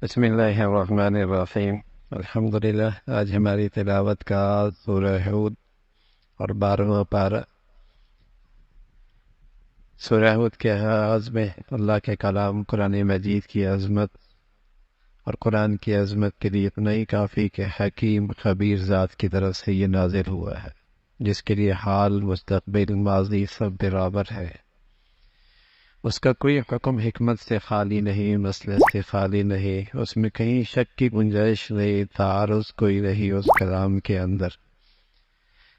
بسم اللہ الرحمن الرحیم۔ الحمدللہ۔ آج ہماری تلاوت کا سورہ ہود اور 12واں پارہ۔ سورہ ہود کے آغاز میں اللہ کے کلام قرآن مجید کی عظمت اور قرآن کی عظمت کے لیے اتنا ہی کافی کہ حکیم خبیر ذات کی طرف سے یہ نازل ہوا ہے، جس کے لیے حال، مستقبل، ماضی سب برابر ہے۔ اس کا کوئی حکم حکمت سے خالی نہیں، مسئلے سے خالی نہیں، اس میں کہیں شک کی گنجائش نہیں، تعارض کوئی نہیں اس کلام کے اندر۔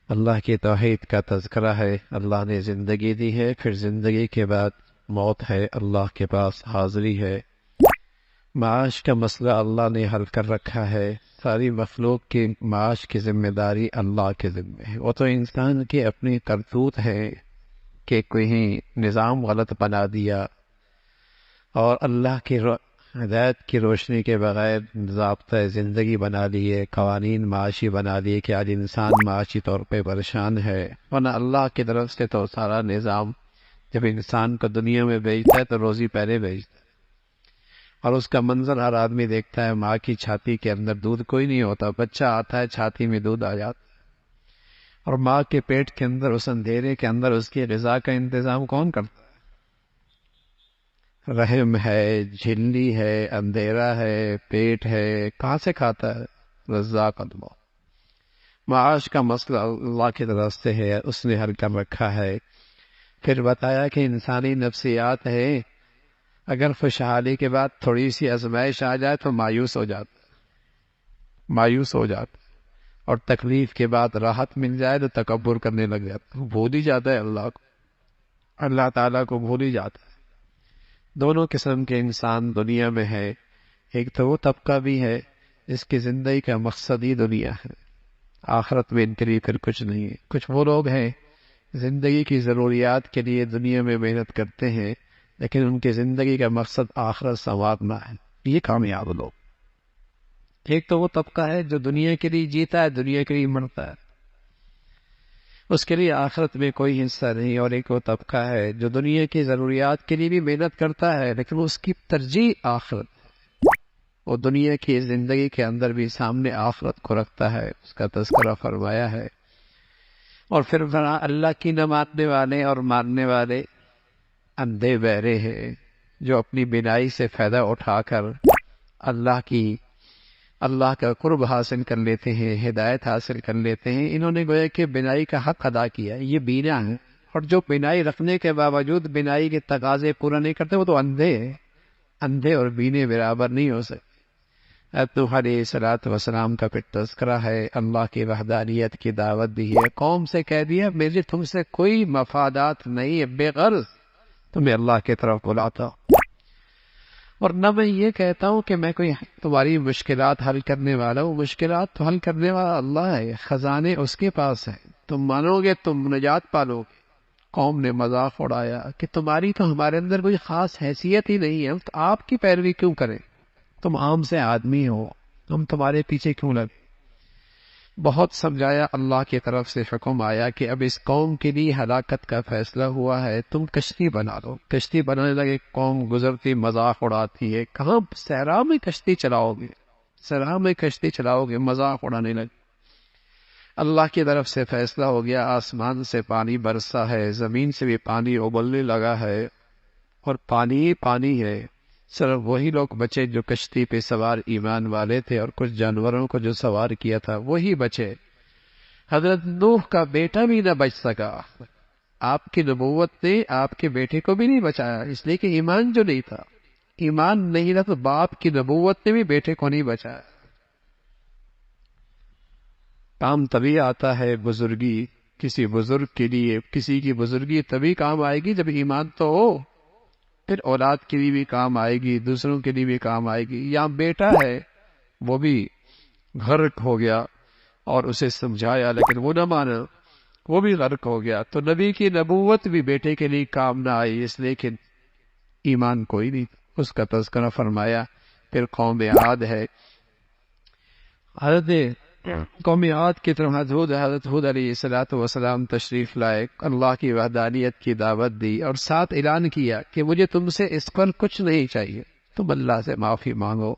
اللہ کی توحید کا تذکرہ ہے، اللہ نے زندگی دی ہے، پھر زندگی کے بعد موت ہے، اللہ کے پاس حاضری ہے۔ معاش کا مسئلہ اللہ نے حل کر رکھا ہے، ساری مخلوق کی معاش کی ذمہ داری اللہ کے ذمہ ہے۔ وہ تو انسان کی اپنی کرتوت ہے کہ کوئی نظام غلط بنا دیا اور اللہ کی ہدایت کی روشنی کے بغیر ضابطۂ زندگی بنا لیے، قوانین معاشی بنا لیے کہ آج انسان معاشی طور پہ پریشان ہے، ورنہ اللہ کی طرف سے تو سارا نظام جب انسان کو دنیا میں بھیجتا ہے تو روزی پہلے بھیجتا ہے، اور اس کا منظر ہر آدمی دیکھتا ہے۔ ماں کی چھاتی کے اندر دودھ کوئی نہیں ہوتا، بچہ آتا ہے چھاتی میں دودھ آ جاتا ہے، اور ماں کے پیٹ کے اندر اس اندھیرے کے اندر اس کی غذا کا انتظام کون کرتا ہے؟ رحم ہے، جھلی ہے، اندھیرا ہے، پیٹ ہے، کہاں سے کھاتا ہے؟ رزاق اللہ۔ معاش کا مسئلہ اللہ کی طرف سے ہے، اس نے حل کر رکھا ہے۔ پھر بتایا کہ انسانی نفسیات ہے، اگر خوشحالی کے بعد تھوڑی سی آزمائش آ جائے تو مایوس ہو جاتا، اور تکلیف کے بعد راحت مل جائے تو تکبر کرنے لگ جاتا، بھول ہی جاتا ہے اللہ کو، اللہ تعالیٰ کو بھول ہی جاتا ہے۔ دونوں قسم کے انسان دنیا میں ہے۔ ایک تو وہ طبقہ بھی ہے جس کی زندگی کا مقصد ہی دنیا ہے، آخرت میں ان کے لیے پھر کچھ نہیں ہے۔ کچھ وہ لوگ ہیں زندگی کی ضروریات کے لیے دنیا میں محنت کرتے ہیں، لیکن ان کی زندگی کا مقصد آخرت سنوارنا ہے، یہ کامیاب لوگ۔ ایک تو وہ طبقہ ہے جو دنیا کے لیے جیتا ہے، دنیا کے لیے مرتا ہے، اس کے لیے آخرت میں کوئی حصہ نہیں۔ اور ایک وہ طبقہ ہے جو دنیا کی ضروریات کے لیے بھی محنت کرتا ہے، لیکن اس کی ترجیح آخرت ہے، وہ دنیا کی زندگی کے اندر بھی سامنے آخرت کو رکھتا ہے، اس کا تذکرہ فرمایا ہے۔ اور پھر اللہ کی نہ ماننے والے اور ماننے والے اندھے بہرے ہیں، جو اپنی بینائی سے فائدہ اٹھا کر اللہ کا قرب حاصل کر لیتے ہیں، ہدایت حاصل کر لیتے ہیں۔ انہوں نے گویا کہ بینائی کا حق ادا کیا، یہ بینا ہے، اور جو بینائی رکھنے کے باوجود بینائی کے تقاضے پورا نہیں کرتے وہ تو اندھے ہیں۔ اندھے اور بینے برابر نہیں ہو سکتے۔ نوح علیہ السلام کا پھر تذکرہ ہے، اللہ کی وحدانیت کی دعوت دی ہے، قوم سے کہہ دیا میرے تم سے کوئی مفادات نہیں ہے، بے غرض تمہیں اللہ کی طرف بلاتا ہوں، اور نہ میں یہ کہتا ہوں کہ میں کوئی تمہاری مشکلات حل کرنے والا ہوں، مشکلات تو حل کرنے والا اللہ ہے، خزانے اس کے پاس ہیں، تم مانو گے تم نجات پالو گے۔ قوم نے مذاق اڑایا کہ تمہاری تو ہمارے اندر کوئی خاص حیثیت ہی نہیں ہے، تو آپ کی پیروی کیوں کریں؟ تم عام سے آدمی ہو، ہم تمہارے پیچھے کیوں لگے؟ بہت سمجھایا، اللہ کی طرف سے حکم آیا کہ اب اس قوم کے لیے ہلاکت کا فیصلہ ہوا ہے، تم کشتی بنا لو۔ کشتی بنانے لگے، قوم گزرتی مذاق اڑاتی ہے، کہاں صحرا میں کشتی چلاؤ گے؟ صحرا میں کشتی چلاؤ گے؟ مذاق اڑانے لگے۔ اللہ کی طرف سے فیصلہ ہو گیا، آسمان سے پانی برسا ہے، زمین سے بھی پانی ابلنے لگا ہے، اور پانی ہی پانی ہے۔ صرف وہی لوگ بچے جو کشتی پہ سوار ایمان والے تھے، اور کچھ جانوروں کو جو سوار کیا تھا وہی بچے۔ حضرت نوح کا بیٹا بھی نہ بچ سکا، آپ کی نبوت نے آپ کے بیٹے کو بھی نہیں بچایا، اس لیے کہ ایمان جو نہیں تھا، ایمان نہیں رہا تو باپ کی نبوت نے بھی بیٹے کو نہیں بچایا۔ کام تبھی آتا ہے بزرگی، کسی بزرگ کے لیے کسی کی بزرگی تبھی کام آئے گی جب ایمان تو ہو، پھر اولاد کے لیے بھی کام آئے گی، دوسروں کے لیے بھی کام آئے گی۔ یہاں بیٹا ہے، وہ بھی غرق ہو گیا اور اسے سمجھایا لیکن وہ نہ مانا، وہ بھی غرق ہو گیا، تو نبی کی نبوت بھی بیٹے کے لیے کام نہ آئی، اس لیکن ایمان کوئی نہیں، اس کا تذکرہ فرمایا۔ پھر قوم عاد ہے، حضرت قوم عاد کی طرف حضرت ہود علیہ السلام تشریف لائے، اللہ کی وحدانیت کی دعوت دی، اور ساتھ اعلان کیا کہ مجھے تم سے اس پر کچھ نہیں چاہیے، تم اللہ سے معافی مانگو،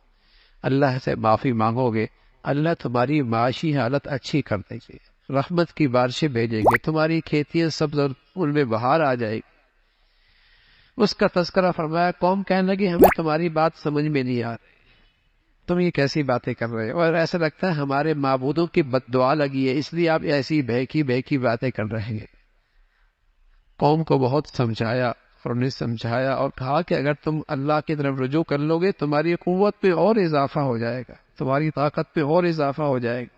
اللہ سے معافی مانگو گے، اللہ تمہاری معاشی حالت اچھی کر دیں گے، رحمت کی بارشیں بھیجیں گے، تمہاری کھیتیاں سبز اور ان میں بہار آ جائے گی۔ اس کا تذکرہ فرمایا، قوم کہنے لگی ہمیں تمہاری بات سمجھ میں نہیں آ رہی، تم یہ کیسی باتیں کر رہے ہو، اور ایسا لگتا ہے ہمارے معبودوں کی بد دعا لگی ہے اس لیے آپ ایسی بہکی بہکی باتیں کر رہے ہیں۔ قوم کو بہت سمجھایا اور انہیں سمجھایا اور کہا کہ اگر تم اللہ کی طرف رجوع کر لو گے تمہاری قوت میں اور اضافہ ہو جائے گا، تمہاری طاقت میں اور اضافہ ہو جائے گا۔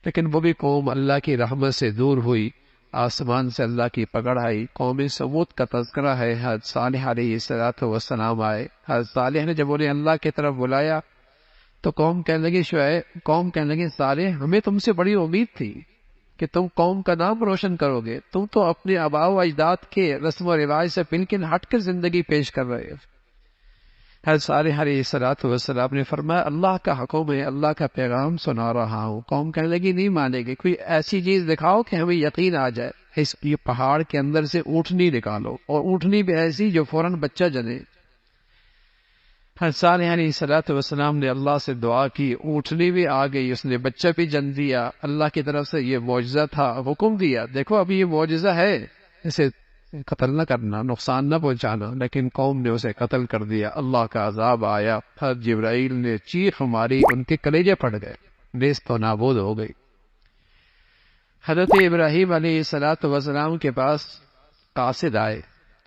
لیکن وہ بھی قوم اللہ کی رحمت سے دور ہوئی، آسمان سے اللہ کی پکڑ آئی۔ قوم سمود کا تذکرہ ہے، حضرت صالح علیہ السلام آئے، حضرت صالح نے جب انہیں اللہ کی طرف بلایا تو قوم کہنے لگی صالح ہمیں تم سے بڑی امید تھی کہ تم قوم کا نام روشن کرو گے، تم تو اپنے آباء و اجداد کے رسم و رواج سے بالکل ہٹ کر زندگی پیش کر رہے ہو۔ حضرت صالح علیہ السلام نے فرمایا اللہ کا حکم ہے، اللہ کا پیغام سنا رہا ہوں۔ قوم کہنے لگی نہیں مانے گے، کوئی ایسی چیز دکھاؤ کہ ہمیں یقین آ جائے۔ یہ پہاڑ کے اندر سے اونٹنی نکالو، اور اونٹنی بھی ایسی جو فوراً بچہ جنے۔ حضرت صالح علیہ السلام نے اللہ سے دعا کی، اونٹنی بھی آ گئی، اس نے بچہ بھی جن دیا۔ اللہ کی طرف سے یہ معجزہ تھا، حکم دیا دیکھو ابھی یہ معجزہ ہے، اسے قتل نہ کرنا، نقصان نہ پہنچانا، لیکن قوم نے اسے قتل کر دیا۔ اللہ کا عذاب آیا، حضرت جبرائیل نے چیخ ماری، ان کے کلیجے پھٹ گئے، نیست و نابود ہو گئی۔ حضرت ابراہیم علیہ السلام کے پاس قاصد آئے،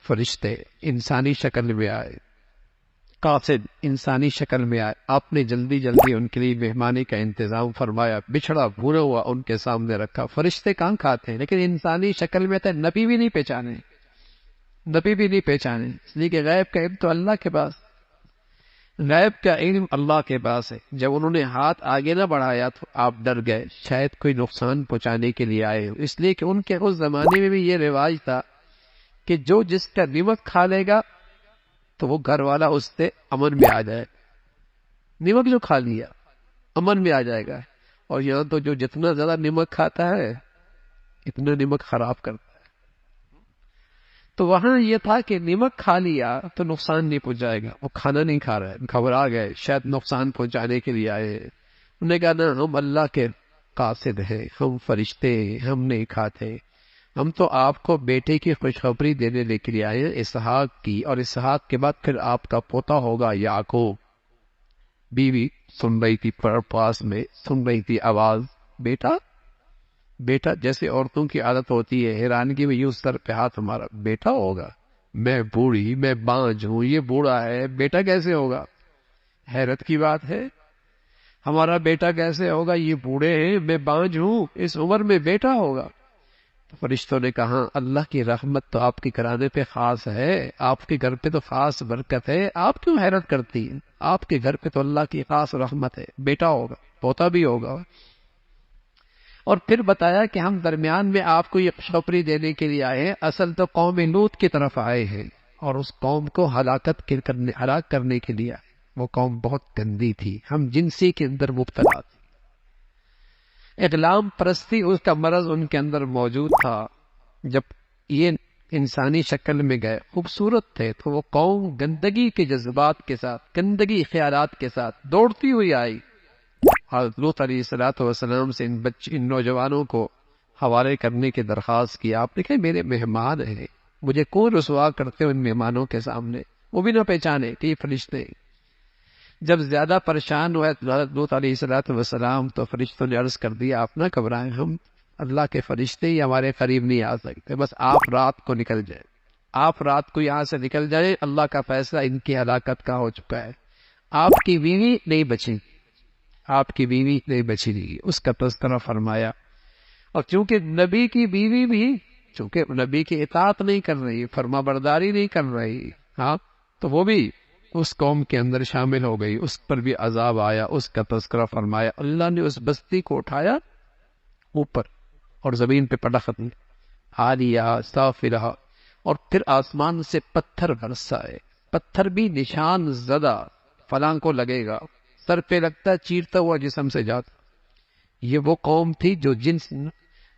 فرشتے انسانی شکل میں آئے، قاصد انسانی شکل میں آئے۔ آپ نے جلدی جلدی ان کے لیے مہمانی کا انتظام فرمایا، بچھڑا بھونا ہوا ان کے سامنے رکھا۔ فرشتے کہاں کھاتے ہیں، لیکن انسانی شکل میں تھے، نبی بھی نہیں پہچانے، اس لیے کہ غیب کا علم تو اللہ کے پاس، غیب کا علم اللہ کے پاس ہے۔ جب انہوں نے ہاتھ آگے نہ بڑھایا تو آپ ڈر گئے، شاید کوئی نقصان پہنچانے کے لیے آئے ہو، اس لیے کہ ان کے اس زمانے میں بھی یہ رواج تھا کہ جو جس کا نمک کھا لے گا تو وہ گھر والا اس سے امن میں آ جائے، نمک جو کھا لیا امن میں آ جائے گا۔ اور یہاں تو جو جتنا زیادہ نمک کھاتا ہے اتنا نمک خراب کرتا ہے۔ تو وہاں یہ تھا کہ نمک کھا لیا تو نقصان نہیں پہنچائے گا، وہ کھانا نہیں کھا رہا ہے، گھبرا گئے، شاید نقصان پہنچانے کے لیے آئے۔ انہوں نے کہا نا ہم اللہ کے قاصد ہیں، ہم فرشتے ہیں، ہم نہیں کھاتے، ہم تو آپ کو بیٹے کی خوشخبری دینے کے لیے آئے ہیں، اسحاق کی، اور اسحاق کے بعد پھر آپ کا پوتا ہوگا یعقوب۔ بیوی سن رہی تھی، پاس میں سن رہی تھی آواز، بیٹا بیٹا، جیسے عورتوں کی عادت ہوتی ہے، حیرانگی میں یوں سر پہ ہاتھ ہمارا، بیٹا ہوگا، میں بوڑھی، میں بانجھ ہوں، یہ بوڑھا ہے، بیٹا کیسے ہوگا؟ حیرت کی بات ہے، ہمارا بیٹا کیسے ہوگا، یہ بوڑھے ہیں، میں بانجھ ہوں، اس عمر میں بیٹا ہوگا؟ تو فرشتوں نے کہا اللہ کی رحمت تو آپ کے گھرانے پہ خاص ہے، آپ کے گھر پہ تو خاص برکت ہے، آپ کیوں حیرت کرتی ہیں؟ آپ کے گھر پہ تو اللہ کی خاص رحمت ہے، بیٹا ہوگا، پوتا بھی ہوگا۔ اور پھر بتایا کہ ہم درمیان میں آپ کو یہ خوشخبری دینے کے لیے آئے ہیں، اصل تو قوم لوط کی طرف آئے ہیں اور اس قوم کو ہلاک کرنے کے لیے آئے۔ وہ قوم بہت گندی تھی، ہم جنسی کے اندر مبتلا تھے، اغلام پرستی اس کا مرض ان کے اندر موجود تھا۔ جب یہ انسانی شکل میں گئے، خوبصورت تھے، تو وہ قوم گندگی کے جذبات کے ساتھ، گندگی خیالات کے ساتھ دوڑتی ہوئی آئی۔ حضرت لوط علیہ السلام سے ان نوجوانوں کو حوالے کرنے کی درخواست کی۔ آپ نے کہا میرے مہمان ہیں، مجھے کون رسوا کرتے ہو ان مہمانوں کے سامنے، وہ بھی نہ پہچانے کہ یہ فرشتے۔ جب زیادہ پریشان ہوئے حضرت لوط علیہ السلام تو فرشتوں نے عرض کر دیا آپ نہ گھبرائیں، ہم اللہ کے فرشتے ہی ہمارے قریب نہیں آ سکتے، بس آپ رات کو نکل جائیں، آپ رات کو یہاں سے نکل جائیں، اللہ کا فیصلہ ان کی ہلاکت کا ہو چکا ہے، آپ کی بیوی نہیں بچی، آپ کی بیوی نہیں بچی گی، اس کا تذکرہ فرمایا۔ اور چونکہ نبی کی بیوی بھی چونکہ نبی کی اطاعت نہیں کر رہی، فرما برداری نہیں کر رہی، ہاں، تو وہ بھی اس قوم کے اندر شامل ہو گئی، اس پر بھی عذاب آیا، اس کا تذکرہ فرمایا۔ اللہ نے اس بستی کو اٹھایا اوپر اور زمین پہ پٹخ دی، عالیہ سافلہ، اور پھر آسمان سے پتھر برسائے، پتھر بھی نشان زدہ، فلاں کو لگے گا، سر پہ لگتا ہے چیرتا ہوا جسم سے جاتا۔ یہ وہ قوم تھی جو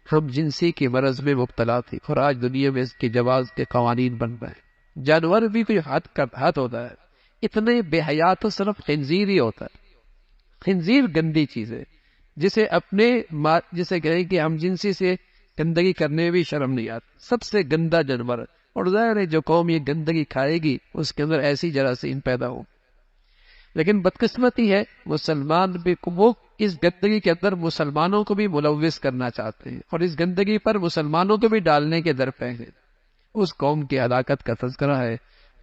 ہم جنسی کے مرض میں مبتلا تھی، اور آج دنیا میں اس کے جواز کے قوانین بن رہے ہیں۔ جانور بھی کوئی حد ہوتا ہے، اتنے بے حیا تو صرف خنزیر ہی ہوتا ہے، خنزیر گندی چیز ہے، جسے جسے کہیں کہ ہم جنسی سے گندگی کرنے میں بھی شرم نہیں آتی، سب سے گندا جانور ہے۔ اور ظاہر ہے جو قوم یہ گندگی کھائے گی اس کے اندر ایسی جراثیم پیدا ہو۔ لیکن بدقسمتی ہے مسلمان بھی وہ اس گندگی کے اندر مسلمانوں کو بھی ملوث کرنا چاہتے ہیں، اور اس گندگی پر مسلمانوں کو بھی ڈالنے کے درپے ہیں۔ اس قوم کی ہلاکت کا تذکرہ ہے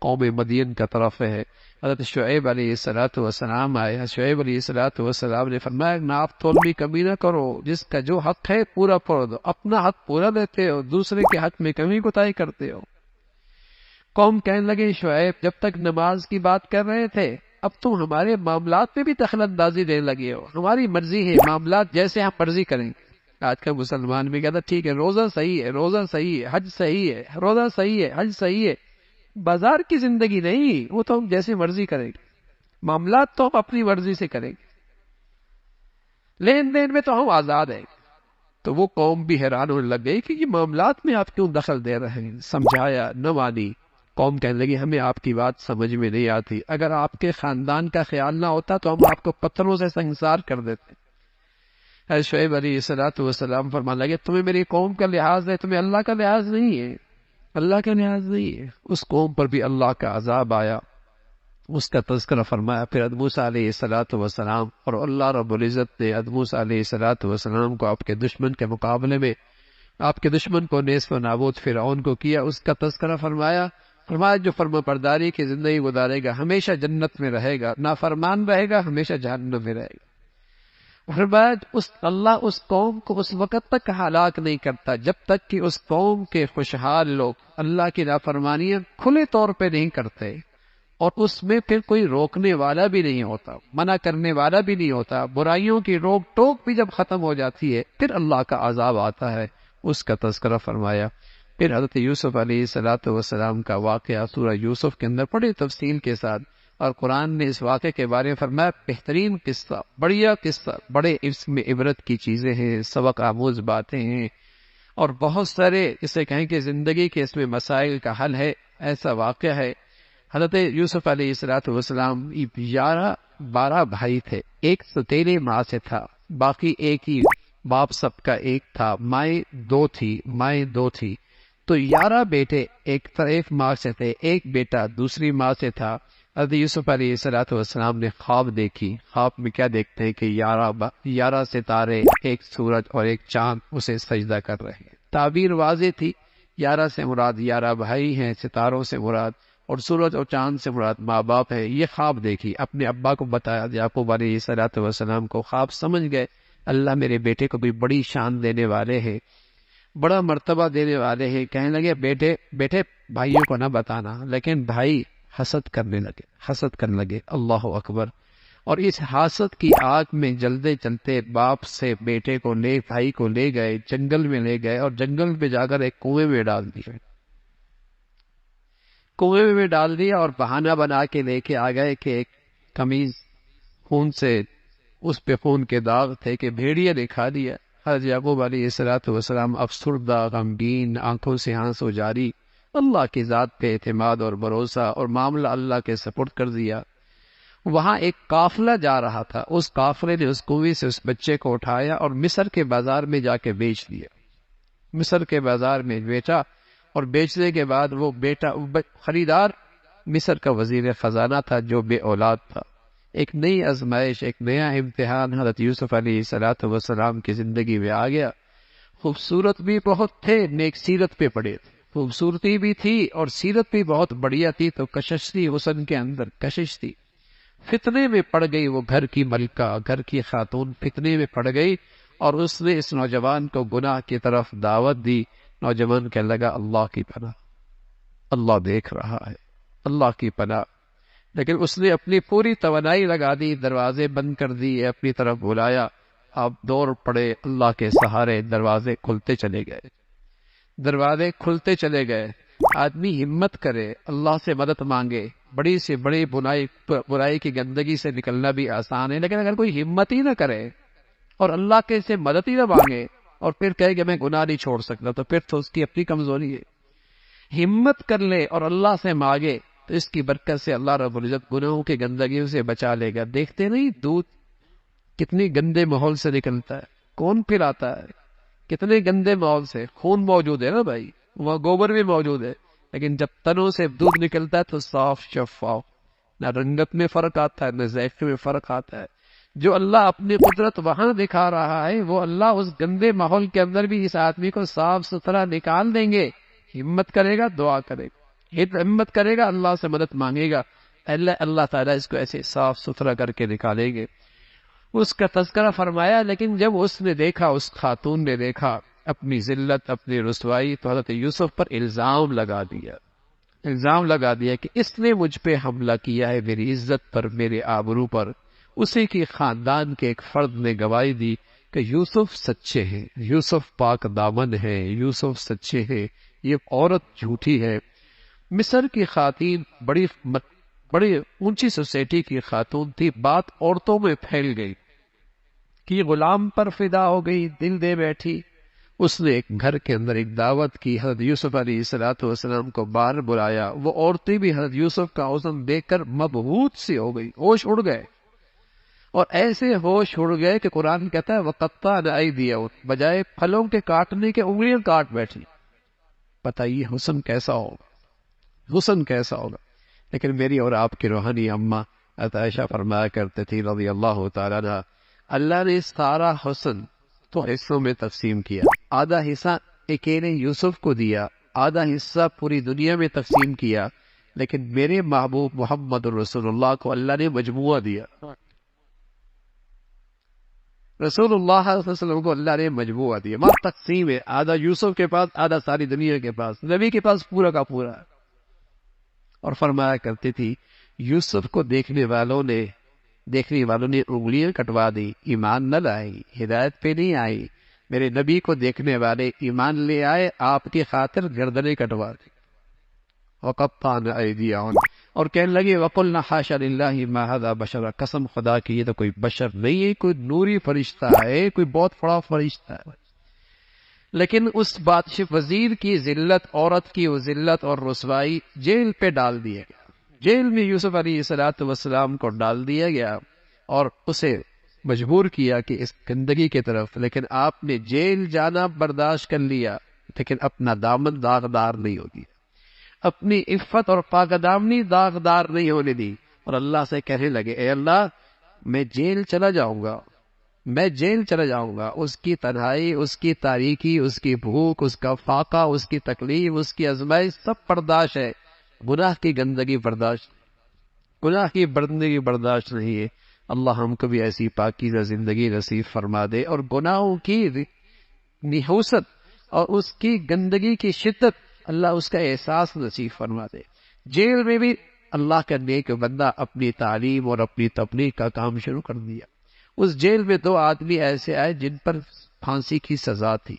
قوم مدین کا طرف ہے۔ حضرت شعیب علیہ السلام آئے، شعیب علیہ السلام نے فرمایا ناپ تول میں کمی نہ کرو، جس کا جو حق ہے پورا پورا دو، اپنا حق پورا دیتے ہو، دوسرے کے حق میں کمی کوتاہی کرتے ہو۔ قوم کہنے لگے شعیب جب تک نماز کی بات کر رہے تھے اب تم ہمارے معاملات میں بھی دخل اندازی دینے لگے ہو، ہماری مرضی ہے، معاملات جیسے ہم مرضی کریں گے۔ آج کا مسلمان بھی کہتا ٹھیک ہے روزہ صحیح ہے، روزہ صحیح ہے، حج صحیح ہے، روزہ صحیح ہے، حج صحیح ہے، بازار کی زندگی نہیں، وہ تو ہم جیسے مرضی کریں گے، معاملات تو ہم اپنی مرضی سے کریں گے، لین دین میں تو ہم آزاد ہیں۔ تو وہ قوم بھی حیران ہونے لگ گئی کہ یہ معاملات میں آپ کیوں دخل دے رہے ہیں، سمجھایا نہ مانی۔ قوم کہنے لگی ہمیں آپ کی بات سمجھ میں نہیں آتی، اگر آپ کے خاندان کا خیال نہ ہوتا تو ہم آپ کو پتھروں سے سنگسار کر دیتے۔ حضرت شعیب علیہ السلام فرمانے لگے تمہیں میری قوم کا لحاظ ہے، تمہیں اللہ کا لحاظ نہیں ہے، اللہ کا لحاظ نہیں ہے۔ اس قوم پر بھی اللہ کا عذاب آیا، اس کا تذکرہ فرمایا۔ پھر موسیٰ علیہ السلام اور اللہ رب العزت نے موسیٰ علیہ السلام کو آپ کے دشمن کے مقابلے میں، آپ کے دشمن کو نیست و نابود فرعون کو کیا، اس کا تذکرہ فرمایا جو فرما برداری کی زندگی گزارے گا ہمیشہ جنت میں رہے گا، نافرمان رہے گا ہمیشہ جہنم میں رہے گا۔ فرمایا اللہ اس قوم کو اس وقت تک ہلاک نہیں کرتا جب تک کہ اس قوم کے خوشحال لوگ اللہ کی نافرمانیاں کھلے طور پہ نہیں کرتے، اور اس میں پھر کوئی روکنے والا بھی نہیں ہوتا، منع کرنے والا بھی نہیں ہوتا، برائیوں کی روک ٹوک بھی جب ختم ہو جاتی ہے پھر اللہ کا عذاب آتا ہے، اس کا تذکرہ فرمایا۔ پھر حضرت یوسف علیہ السلام کا واقعہ سورہ یوسف کے اندر بڑی تفصیل کے ساتھ، اور قرآن نے اس واقعے کے بارے میں فرمایا بہترین قصہ، بڑھیا قصہ، بڑے اس میں عبرت کی چیزیں ہیں، سبق آموز باتیں ہیں، اور بہت سارے اسے کہیں کہ زندگی کے اس میں مسائل کا حل ہے، ایسا واقعہ ہے۔ حضرت یوسف علیہ السلام 12 بھائی تھے، ایک ستیلے ماں سے تھا، باقی ایک ہی باپ سب کا ایک تھا، مائیں دو تھی، تو 11 بیٹے ایک ماں سے تھے، ایک بیٹا دوسری ماں سے تھا۔ حضرت یوسف علیہ السلام نے خواب دیکھی، خواب میں کیا دیکھتے ہیں کہ 11 ستارے، ایک سورج اور ایک چاند اسے سجدہ کر رہے ہیں۔ تعبیر واضح تھی، 11 سے مراد 11 بھائی ہیں، ستاروں سے مراد اور سورج اور چاند سے مراد ماں باپ ہے۔ یہ خواب دیکھی، اپنے ابا کو بتایا، یعقوب علیہ السلام کو خواب سمجھ گئے، اللہ میرے بیٹے کو بھی بڑی شان دینے والے ہیں، بڑا مرتبہ دینے والے ہیں۔ کہنے لگے بیٹے بھائیوں کو نہ بتانا، لیکن بھائی حسد کرنے لگے، اللہ اکبر۔ اور اس حسد کی آگ میں جلتے چلتے باپ سے بیٹے کو بھائی کو لے گئے، جنگل میں لے گئے، اور جنگل میں جا کر ایک کنویں میں ڈال دیا، اور بہانہ بنا کے لے کے آ گئے کہ ایک قمیض خون سے، اس پہ خون کے داغ تھے کہ بھیڑیا نے کھا دیا۔ حضرت یعقوب علیہ السلام افسردہ، غمگین، آنکھوں سے آنسو جاری، اللہ کی ذات پہ اعتماد اور بھروسہ، اور معاملہ اللہ کے سپرد کر دیا۔ وہاں ایک قافلہ جا رہا تھا، اس قافلے نے اس کنویں سے اس بچے کو اٹھایا اور مصر کے بازار میں جا کے بیچ دیا، مصر کے بازار میں بیچا، اور بیچنے کے بعد وہ خریدار مصر کا وزیر خزانہ تھا جو بے اولاد تھا۔ ایک نئی آزمائش، ایک نیا امتحان حضرت یوسف علیہ السلام کی زندگی میں آ گیا۔ خوبصورت بھی بہت تھے، نیک سیرت پہ پڑے تھے، خوبصورتی بھی تھی اور سیرت بھی بہت بڑھیا تھی، تو کشش تھی، حسن کے اندر کشش تھی۔ فتنے میں پڑ گئی وہ گھر کی ملکہ، گھر کی خاتون فتنے میں پڑ گئی، اور اس نے اس نوجوان کو گناہ کی طرف دعوت دی۔ نوجوان کہنے لگا اللہ کی پناہ، اللہ دیکھ رہا ہے، اللہ کی پناہ، لیکن اس نے اپنی پوری توانائی لگا دی، دروازے بند کر دیے، اپنی طرف بلایا، آپ دوڑ پڑے اللہ کے سہارے، دروازے کھلتے چلے گئے۔ آدمی ہمت کرے، اللہ سے مدد مانگے، بڑی سے بڑی برائی کی گندگی سے نکلنا بھی آسان ہے، لیکن اگر کوئی ہمت ہی نہ کرے اور اللہ کے سے مدد ہی نہ مانگے اور پھر کہے کہ میں گناہ نہیں چھوڑ سکتا، تو پھر تو اس کی اپنی کمزوری ہے۔ ہمت کر لے اور اللہ سے مانگے تو اس کی برکت سے اللہ رب العزت گناہوں کی گندگیوں سے بچا لے گا۔ دیکھتے نہیں دودھ کتنی گندے ماحول سے نکلتا ہے، کون پلاتا ہے، کتنے گندے ماحول سے. خون موجود ہے نا بھائی، وہاں گوبر بھی موجود ہے، لیکن جب تنوں سے دودھ نکلتا ہے تو صاف شفاف، نہ رنگت میں فرق آتا ہے نہ ذائقے میں فرق آتا ہے. جو اللہ اپنی قدرت وہاں دکھا رہا ہے، وہ اللہ اس گندے ماحول کے اندر بھی اس آدمی کو صاف ستھرا نکال دیں گے. ہمت کرے گا، دعا کرے گا، ہمت کرے گا، اللہ سے مدد مانگے گا، اللہ تعالیٰ اس کو ایسے صاف ستھرا کر کے نکالیں گے. اس کا تذکرہ فرمایا. لیکن جب اس نے دیکھا، اس خاتون نے دیکھا اپنی ذلت، اپنی رسوائی، تو حضرت یوسف پر الزام لگا دیا کہ اس نے مجھ پہ حملہ کیا ہے، میری عزت پر، میرے آبرو پر. اسی کی خاندان کے ایک فرد نے گواہی دی کہ یوسف سچے ہیں، یوسف پاک دامن ہے، یوسف سچے ہیں، یہ عورت جھوٹی ہے. مصر کی خواتین بڑی اونچی سوسائٹی کی خاتون تھی. بات عورتوں میں پھیل گئی کہ غلام پر فدا ہو گئی، دل دے بیٹھی. اس نے ایک گھر کے اندر ایک دعوت کی، حضرت یوسف علیہ السلام کو باہر بلایا. وہ عورتیں بھی حضرت یوسف کا حسن دیکھ کر مبہوت سی ہو گئی، ہوش اڑ گئے. اور ایسے ہوش اڑ گئے کہ قرآن کہتا ہے وَقَطَّعْنَ أَيْدِيَهُنَّ، بجائے پھلوں کے کاٹنے کے انگلیاں کاٹ بیٹھی. بتائیے حسن کیسا ہوگا. لیکن میری اور آپ کی روحانی اماں عائشہ فرمایا کرتے تھی رضی اللہ تعالیٰ عنہ، اللہ نے سارا حسن تو حصوں میں تقسیم کیا. آدھا حصہ اکیلے یوسف کو دیا، آدھا حصہ پوری دنیا میں تقسیم کیا. لیکن میرے محبوب محمد رسول اللہ کو اللہ نے مجموعہ دیا. رسول اللہ صلی اللہ علیہ وسلم کو اللہ نے مجموعہ دیا. ماں تقسیم ہے، آدھا یوسف کے پاس، آدھا ساری دنیا کے پاس، نبی کے پاس پورا کا پورا. اور فرمایا کرتی تھی یوسف کو دیکھنے والوں نے انگلیاں کٹوا دی، ایمان نہ لائی، ہدایت پہ نہیں آئی. میرے نبی کو دیکھنے والے ایمان لے آئے، آپ کی خاطر گردنیں کٹوا دی. وَقَطَّعْنَ أَيْدِيَهُنَّ، اور کہنے لگے وَقُلْنَا حَاشَ لِلَّهِ مَا هَذَا بَشَرٌ، قسم خدا کی یہ تو کوئی بشر نہیں ہے، کوئی نوری فرشتہ ہے، کوئی بہت بڑا فرشتہ ہے. لیکن اس بادشاہ وزیر کی ذلت، عورت کی وہ ذلت اور رسوائی، جیل پہ ڈال دیا گیا. جیل میں یوسف علیہ السلام کو ڈال دیا گیا اور اسے مجبور کیا کہ اس گندگی کی طرف. لیکن آپ نے جیل جانا برداشت کر لیا، لیکن اپنا دامن داغدار نہیں ہوگی، اپنی عفت اور پاک دامنی داغدار نہیں ہونے دی. اور اللہ سے کہنے لگے اے اللہ میں جیل چلا جاؤں گا، اس کی تنہائی، اس کی تاریکی، اس کی بھوک، اس کا فاقہ، اس کی تکلیف، اس کی آزمائش سب برداشت ہے. گناہ کی گندگی برداشت نہیں ہے. اللہ ہم کو بھی ایسی پاکیزہ زندگی نصیب فرما دے، اور گناہوں کی نحوست اور اس کی گندگی کی شدت اللہ اس کا احساس نصیب فرما دے. جیل میں بھی اللہ کا نیک بندہ اپنی تعلیم اور اپنی تبلیغ کا کام شروع کر دیا. اس جیل میں 2 آدمی ایسے آئے جن پر پھانسی کی سزا تھی.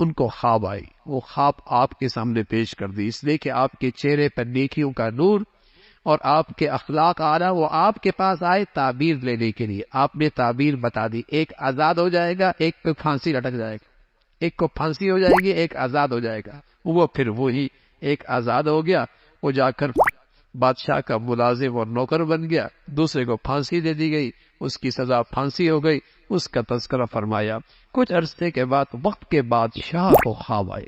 ان کو خواب آئی، وہ خواب آپ کے سامنے پیش کر دی، اس لیے کہ آپ کے چہرے پر نیکیوں کا نور اور آپ کے اخلاق اعلیٰ. وہ آپ کے پاس آئے تعبیر لینے کے لیے. آپ نے تعبیر بتا دی، ایک آزاد ہو جائے گا، ایک پہ پھانسی لٹک جائے گا. ایک کو پھانسی ہو جائے گی، ایک آزاد ہو جائے گا. وہ پھر وہی ایک آزاد ہو گیا، وہ جا کر بادشاہ کا ملازم اور نوکر بن گیا. دوسرے کو پھانسی دے دی گئی، اس کی سزا پھانسی ہو گئی. اس کا تذکرہ فرمایا. کچھ عرصے کے بعد، وقت کے بعد شاہ کو خواب آئے.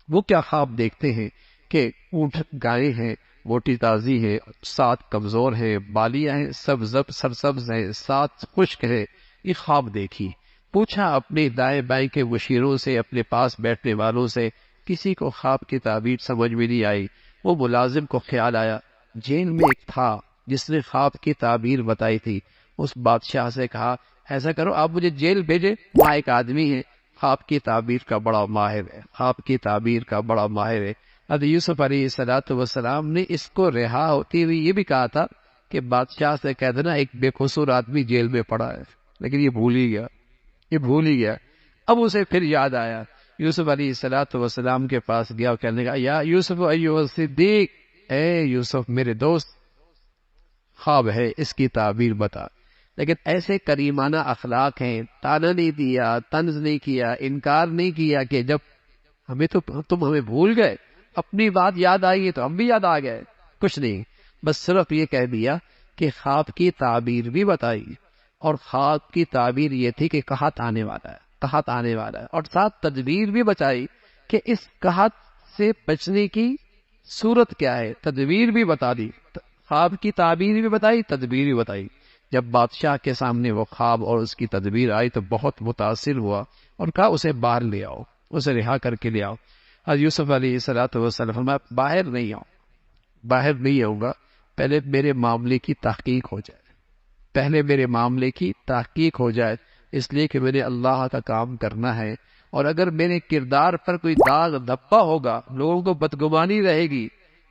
وہ کیا خواب دیکھتے ہیں کہ اونٹ گائے ہیں، موٹی تازی ہے، 7 کمزور ہیں، بالیاں ہیں، سرسبز ہیں، 7 خشک ہیں. یہ خواب دیکھی. پوچھا اپنے دائیں بائیں کے مشیروں سے، اپنے پاس بیٹھنے والوں سے، کسی کو خواب کی تعبیر سمجھ میں نہیں آئی. وہ ملازم کو خیال آیا جیل میں ایک تھا جس نے خواب کی تعبیر بتائی تھی. اس بادشاہ سے کہا ایسا کرو آپ مجھے جیل بھیجے، وہاں ایک آدمی ہے خواب کی تعبیر کا بڑا ماہر ہے. حضرت یوسف علیہ السلام نے اس کو رہا ہوتی ہوئی یہ بھی کہا تھا کہ بادشاہ سے کہہ دینا ایک بے قصور آدمی جیل میں پڑا ہے. لیکن یہ بھول ہی گیا. اب اسے پھر یاد آیا. یوسف علیہ السلام کے پاس گیا اور کہنے لگا یا یوسف ایھا الصدیق، اے یوسف میرے دوست، خواب ہے اس کی تعبیر بتا. لیکن ایسے کریمانہ اخلاق ہیں، تانا نہیں دیا، طنز نہیں کیا، انکار نہیں کیا کہ جب تم ہمیں بھول گئے، اپنی بات یاد آئی ہے تو ہم بھی یاد آ گئے. کچھ نہیں، بس صرف یہ کہہ دیا کہ خواب کی تعبیر بھی بتائی، اور خواب کی تعبیر یہ تھی کہ قحط آنے والا ہے، قحط آنے والا ہے، اور ساتھ تدبیر بھی بتائی کہ اس قحط سے بچنے کی صورت کیا ہے، تدبیر بھی بتا دی، خواب کی تعبیر بھی بتائی، تدبیر بھی بتائی۔ جب بادشاہ کے سامنے وہ خواب اور اس کی تدبیر آئی تو بہت متاثر ہوا اور کہا اسے باہر لے آؤ، اسے رہا کر کے لے آؤ۔ حضرت یوسف علیہ السلام فرمایا باہر نہیں آؤں، باہر نہیں آؤں گا، پہلے میرے معاملے کی تحقیق ہو جائے، پہلے میرے معاملے کی تحقیق ہو جائے، اس لیے کہ میں نے اللہ کا کام کرنا ہے، اور اگر میرے کردار پر کوئی داغ دھبا ہوگا، لوگوں کو بدگمانی رہے گی،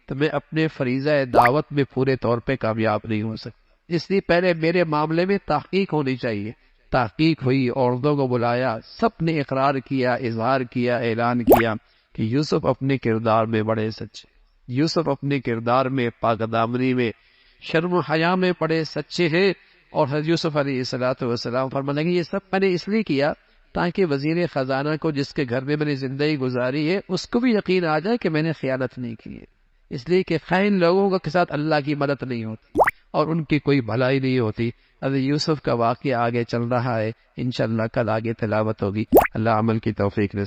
تو میں اپنے فریضہ دعوت میں پورے طور پہ کامیاب نہیں ہو سکتا۔ اس لیے پہلے میرے معاملے میں تحقیق ہونی چاہیے۔ تحقیق ہوئی، عورتوں کو بلایا، سب نے اقرار کیا، اظہار کیا، اعلان کیا کہ یوسف اپنے کردار میں بڑے سچے، یوسف اپنے کردار میں، پاک دامنی میں، شرم و حیا میں بڑے سچے ہیں۔ اور حضرت یوسف علیہ السلام فرمانے لگے یہ سب میں نے اس لیے کیا تاکہ وزیر خزانہ کو، جس کے گھر میں میں نے زندگی گزاری ہے، اس کو بھی یقین آ جائے کہ میں نے خیانت نہیں کی ہے، اس لیے کہ خائن لوگوں کے ساتھ اللہ کی مدد نہیں ہوتی اور ان کی کوئی بھلائی نہیں ہوتی۔ حضرت یوسف کا واقعہ آگے چل رہا ہے، انشاءاللہ کل آگے تلاوت ہوگی۔ اللہ عمل کی توفیق دے۔